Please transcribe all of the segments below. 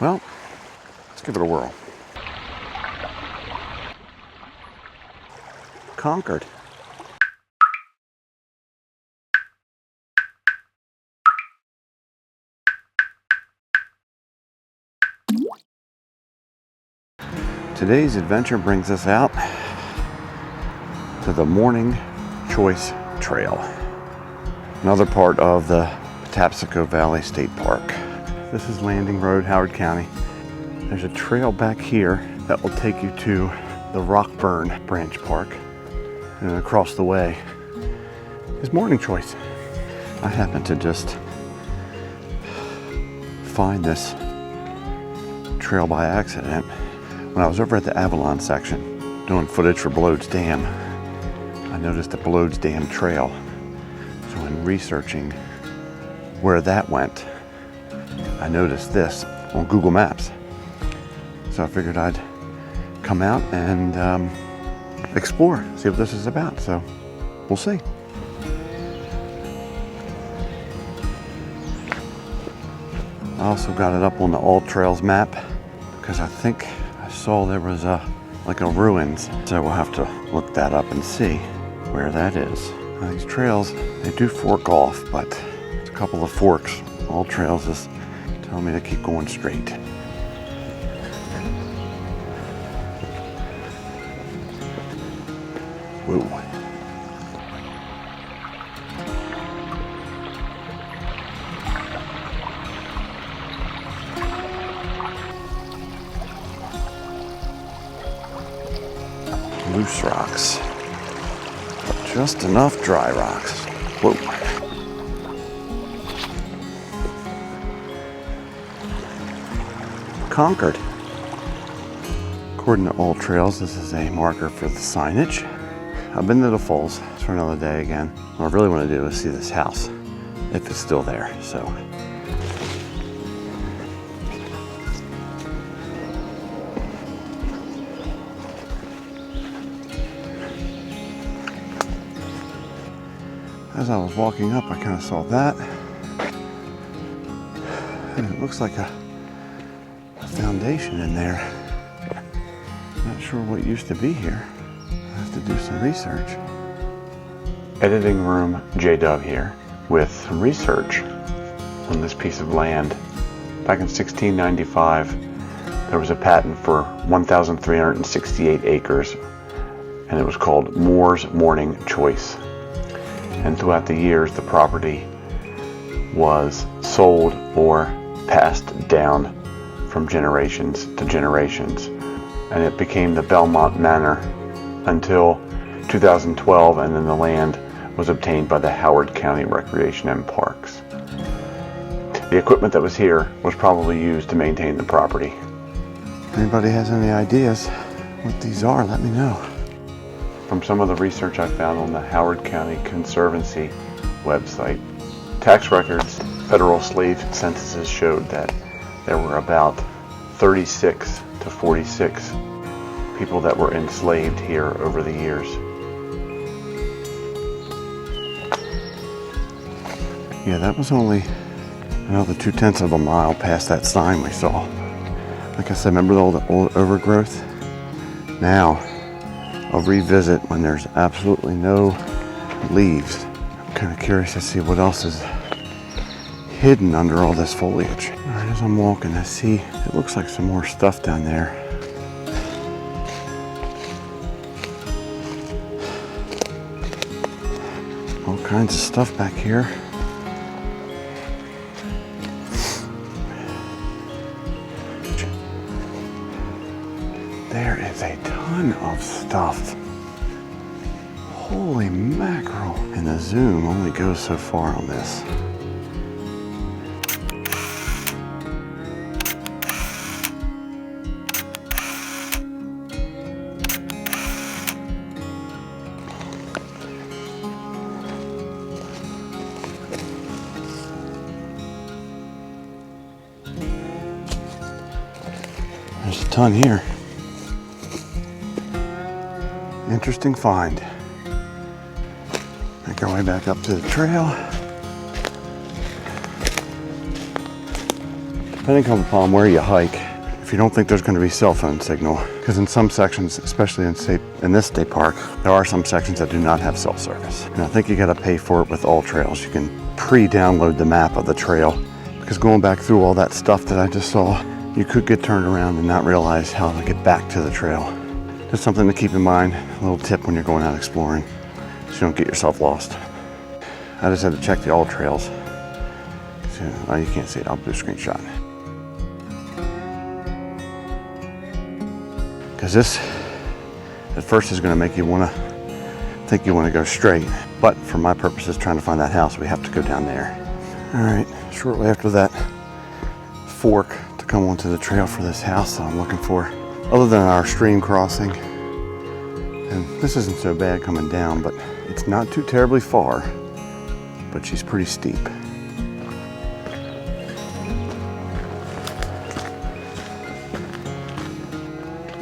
Well, let's give it a whirl. Concord. Today's adventure brings us out to the Morning Choice Trail, another part of the Patapsco Valley State Park. This is Landing Road, Howard County. There's a trail back here that will take you to the Rockburn Branch Park, and across the way is Morning Choice. I happened to just find this trail by accident when I was over at the Avalon section doing footage for Blode's Dam. I noticed the Blode's Dam trail. So in researching where that went, I noticed this on Google Maps. So I figured I'd come out and explore, see what this is about. So we'll see. I also got it up on the All Trails map because I think I saw there was like a ruins. So we'll have to look that up and see where that is. Now, these trails, they do fork off, but it's a couple of forks. All Trails is telling me to keep going straight. Whoa. Loose rocks, but just enough dry rocks. Whoa. Concord. According to All Trails, this is a marker for the signage. I've been to the falls for another day again. What I really want to do is see this house, if it's still there. So. As I was walking up, I kind of saw that. And it looks like a foundation in there. Not sure what used to be here. I have to do some research. Editing room J-Dub here with some research on this piece of land. Back in 1695, there was a patent for 1,368 acres, and it was called Moore's Morning Choice. And throughout the years, the property was sold or passed down from generations to generations. And it became the Belmont Manor until 2012, and then the land was obtained by the Howard County Recreation and Parks. The equipment that was here was probably used to maintain the property. If anybody has any ideas what these are, let me know. From some of the research I found on the Howard County Conservancy website, tax records, federal slave censuses showed that there were about 36 to 46 people that were enslaved here over the years. Yeah, that was only another 2/10 of a mile past that sign we saw. Like I said, remember all the old overgrowth? Now, I'll revisit when there's absolutely no leaves. I'm kind of curious to see what else is hidden under all this foliage. All right, as I'm walking, I see it looks like some more stuff down there. All kinds of stuff back here. There is a ton of stuff. Holy mackerel. And the zoom only goes so far on this. There's a ton here. Interesting find. Make our way back up to the trail. Depending upon where you hike, if you don't think there's going to be cell phone signal, because in some sections, especially in this state park, there are some sections that do not have cell service. And I think you got to pay for it with all trails. You can pre-download the map of the trail, because going back through all that stuff that I just saw, you could get turned around and not realize how to get back to the trail. Just something to keep in mind, a little tip when you're going out exploring, so you don't get yourself lost. I just had to check the all trails. So, oh, you can't see it, I'll do a screenshot. Because this, at first, is going to make you want to think you want to go straight. But for my purposes, trying to find that house, we have to go down there. All right, shortly after that fork to come onto the trail for this house that I'm looking for, other than our stream crossing, and this isn't so bad coming down, but it's not too terribly far, but she's pretty steep.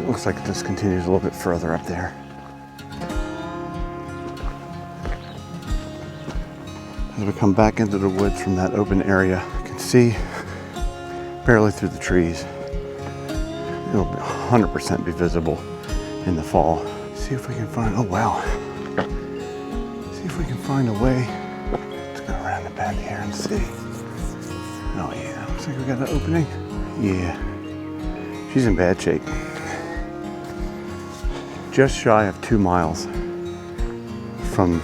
Looks like this continues a little bit further up there. As we come back into the woods from that open area, you can see barely through the trees. It'll 100% be visible in the fall. See if we can find, oh wow. See if we can find a way. Let's go around the bend here and see. Oh yeah, looks like we got an opening. Yeah, she's in bad shape. Just shy of 2 miles from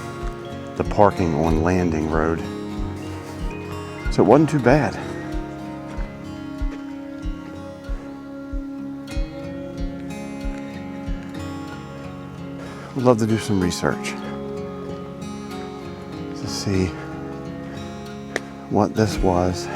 the parking on Landing Road. So it wasn't too bad. Would love to do some research to see what this was.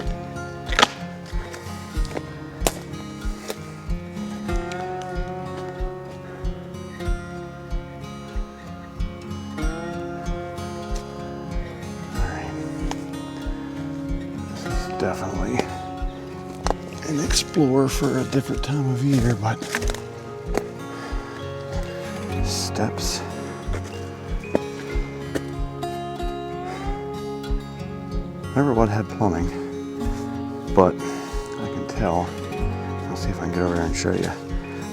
Definitely an explorer for a different time of year, but steps. Never would had plumbing, but I can tell. I'll see if I can get over there and show you.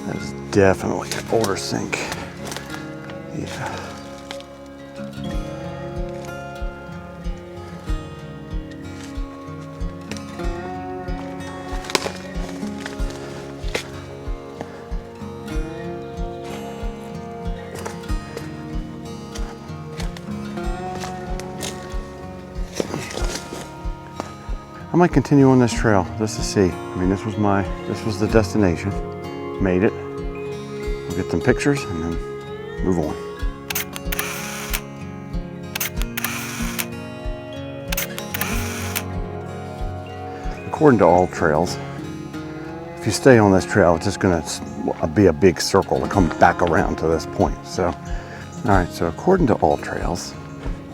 That is definitely an older sink. Yeah. I might continue on this trail just to see. I mean, this was the destination. Made it. We'll get some pictures and then move on. According to all trails, if you stay on this trail, it's just gonna be a big circle to come back around to this point. So, all right, so according to all trails,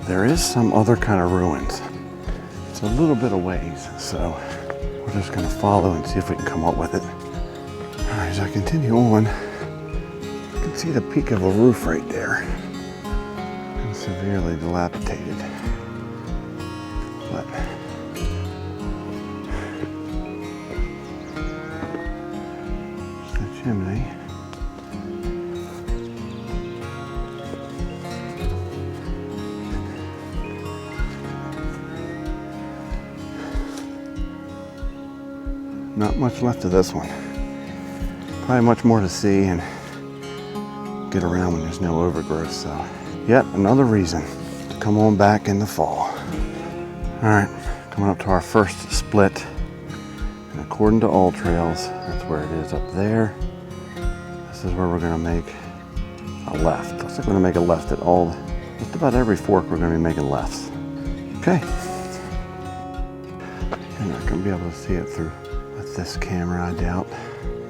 there is some other kind of ruins. A little bit of ways, so we're just going to follow and see if we can come up with it. All right, as I continue on, you can see the peak of a roof right there, and severely dilapidated. But the chimney. Not much left of this one. Probably much more to see and get around when there's no overgrowth. So, yet another reason to come on back in the fall. All right, coming up to our first split. And according to all trails, that's where it is up there. This is where we're gonna make a left. Looks like we're gonna make a left at just about every fork we're gonna be making lefts. Okay. You're not gonna be able to see it through this camera, I doubt.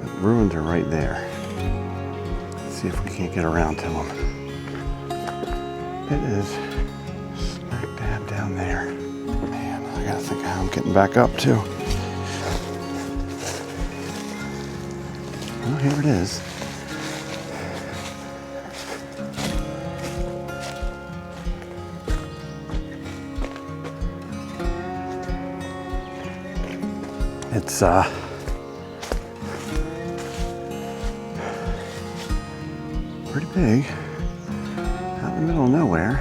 The ruins are right there. Let's see if we can't get around to them. It is smack dab down there. Man, I gotta think how I'm getting back up too. Well, here it is. It's pretty big, out in the middle of nowhere.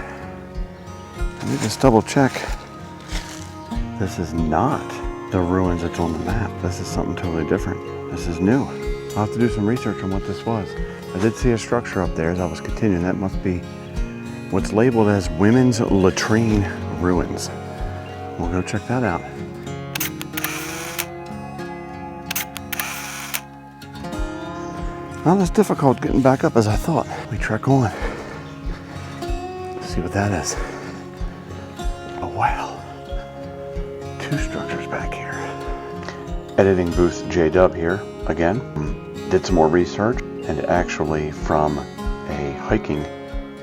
Let me just double check. This is not the ruins that's on the map. This is something totally different. This is new. I'll have to do some research on what this was. I did see a structure up there as I was continuing. That must be what's labeled as women's latrine ruins. We'll go check that out. Not as difficult getting back up as I thought. We trek on. See what that is. Oh wow. 2 structures back here. Editing booth J-Dub here again. Did some more research, and actually from a hiking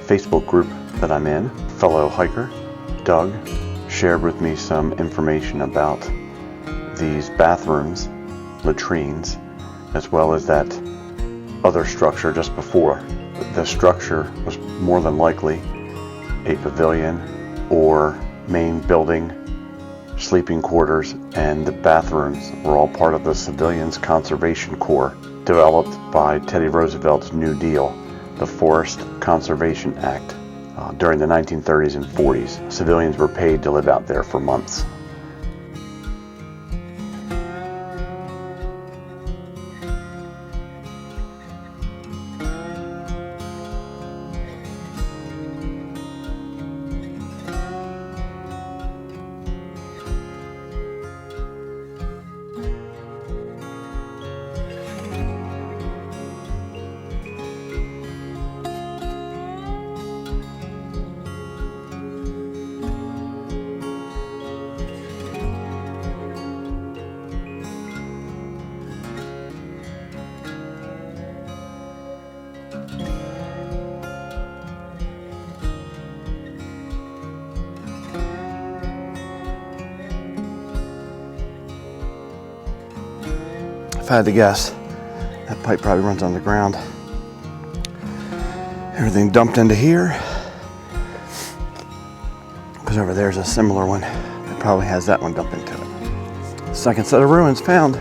Facebook group that I'm in, fellow hiker Doug shared with me some information about these bathrooms, latrines, as well as that other structure just before. The structure was more than likely a pavilion or main building, sleeping quarters, and the bathrooms were all part of the Civilians Conservation Corps developed by Teddy Roosevelt's New Deal, the Forest Conservation Act. During the 1930s and 40s, civilians were paid to live out there for months. If I had to guess, that pipe probably runs underground. Everything dumped into here. Because over there's a similar one that probably has that one dumped into it. Second set of ruins found.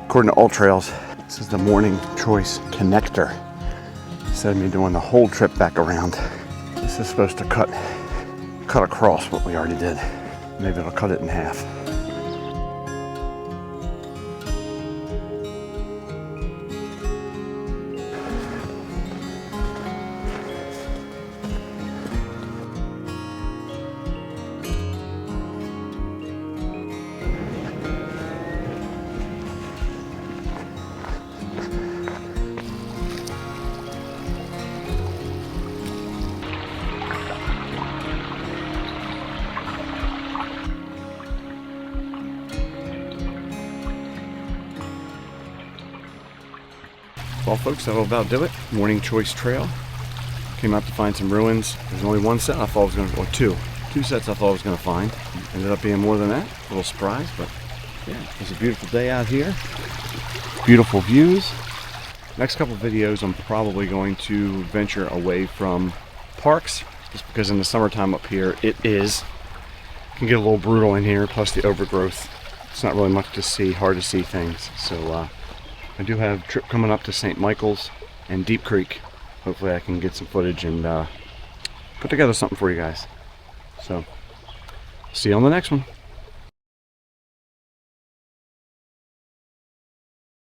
According to All Trails, this is the Morning Choice connector. Instead of me doing the whole trip back around, this is supposed to cut across what we already did. Maybe it'll cut it in half. Well, folks, that'll about do it. Morning Choice Trail. Came out to find some ruins. There's only one set I thought I was going to, or two sets I thought I was going to find. Ended up being more than that. A little surprise, but yeah, it's a beautiful day out here. Beautiful views. Next couple videos, I'm probably going to venture away from parks, just because in the summertime up here, it can get a little brutal in here, plus the overgrowth. It's not really much to see, hard to see things. So, I do have a trip coming up to St. Michael's and Deep Creek. Hopefully I can get some footage and put together something for you guys. So, see you on the next one.